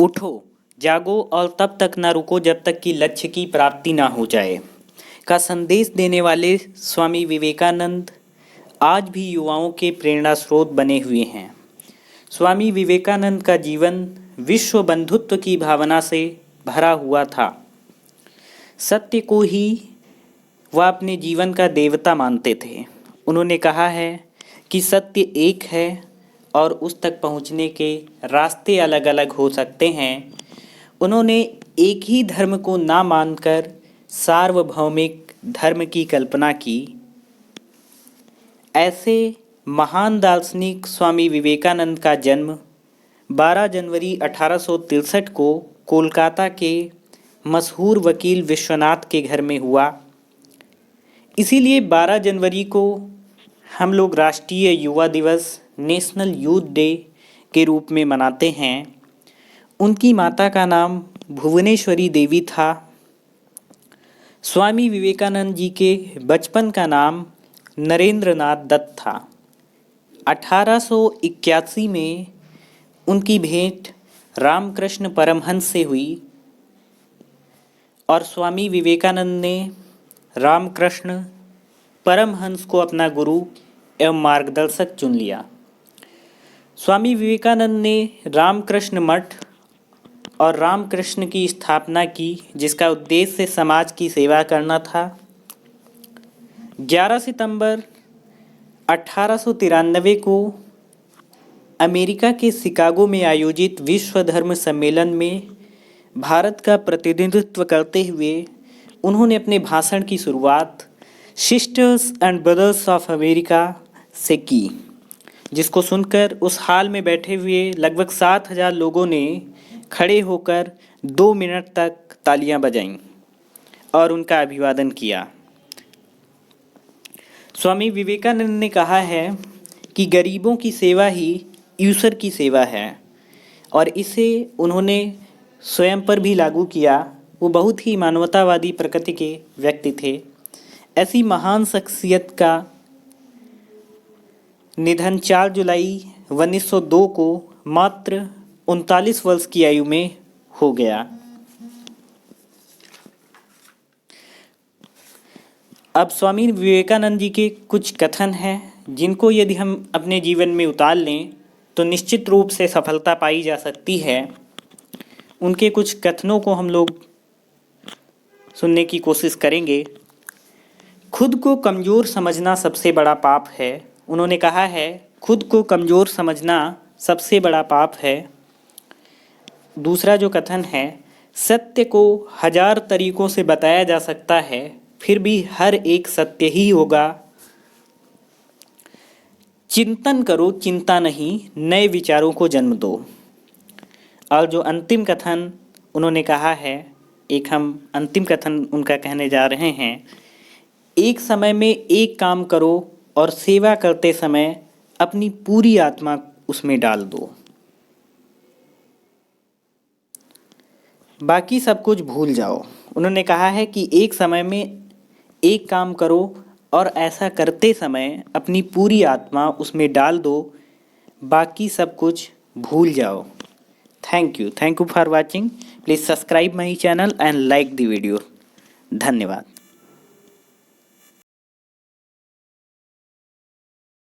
उठो, जागो और तब तक न रुको जब तक कि लक्ष्य की प्राप्ति ना हो जाए का संदेश देने वाले स्वामी विवेकानंद आज भी युवाओं के प्रेरणा स्रोत बने हुए हैं। स्वामी विवेकानंद का जीवन विश्व बंधुत्व की भावना से भरा हुआ था। सत्य को ही वह अपने जीवन का देवता मानते थे। उन्होंने कहा है कि सत्य एक है और उस तक पहुंचने के रास्ते अलग अलग हो सकते हैं। उन्होंने एक ही धर्म को ना मानकर सार्वभौमिक धर्म की कल्पना की। ऐसे महान दार्शनिक स्वामी विवेकानंद का जन्म 12 जनवरी 1863 को कोलकाता के मशहूर वकील विश्वनाथ के घर में हुआ। इसीलिए 12 जनवरी को हम लोग राष्ट्रीय युवा दिवस नेशनल यूथ डे के रूप में मनाते हैं। उनकी माता का नाम भुवनेश्वरी देवी था। स्वामी विवेकानंद जी के बचपन का नाम नरेंद्रनाथ दत्त था। 1881 में उनकी भेंट रामकृष्ण परमहंस से हुई और स्वामी विवेकानंद ने रामकृष्ण परमहंस को अपना गुरु एवं मार्गदर्शक चुन लिया। स्वामी विवेकानंद ने रामकृष्ण मठ और रामकृष्ण की स्थापना की, जिसका उद्देश्य समाज की सेवा करना था। 11 सितंबर 1893 को अमेरिका के शिकागो में आयोजित विश्व धर्म सम्मेलन में भारत का प्रतिनिधित्व करते हुए उन्होंने अपने भाषण की शुरुआत sisters and brothers of America से की, जिसको सुनकर उस हाल में बैठे हुए लगभग 7,000 लोगों ने खड़े होकर 2 मिनट तक तालियां बजाईं और उनका अभिवादन किया। स्वामी विवेकानंद ने कहा है कि गरीबों की सेवा ही ईश्वर की सेवा है और इसे उन्होंने स्वयं पर भी लागू किया। वो बहुत ही मानवतावादी प्रकृति के व्यक्ति थे। ऐसी महान शख्सियत का निधन 4 जुलाई 1902 को मात्र 39 वर्ष की आयु में हो गया। अब स्वामी विवेकानंद जी के कुछ कथन हैं जिनको यदि हम अपने जीवन में उतार लें तो निश्चित रूप से सफलता पाई जा सकती है। उनके कुछ कथनों को हम लोग सुनने की कोशिश करेंगे। खुद को कमज़ोर समझना सबसे बड़ा पाप है। उन्होंने कहा है, खुद को कमज़ोर समझना सबसे बड़ा पाप है। दूसरा जो कथन है, सत्य को 1000 तरीकों से बताया जा सकता है, फिर भी हर एक सत्य ही होगा। चिंतन करो, चिंता नहीं, नए विचारों को जन्म दो। और जो अंतिम कथन उन्होंने कहा है, एक हम अंतिम कथन उनका कहने जा रहे हैं। एक समय में एक काम करो और सेवा करते समय अपनी पूरी आत्मा उसमें डाल दो। बाकी सब कुछ भूल जाओ। उन्होंने कहा है कि एक समय में एक काम करो और ऐसा करते समय अपनी पूरी आत्मा उसमें डाल दो, बाकी सब कुछ भूल जाओ। Thank you for watching. Please subscribe my channel and like the video. धन्यवाद।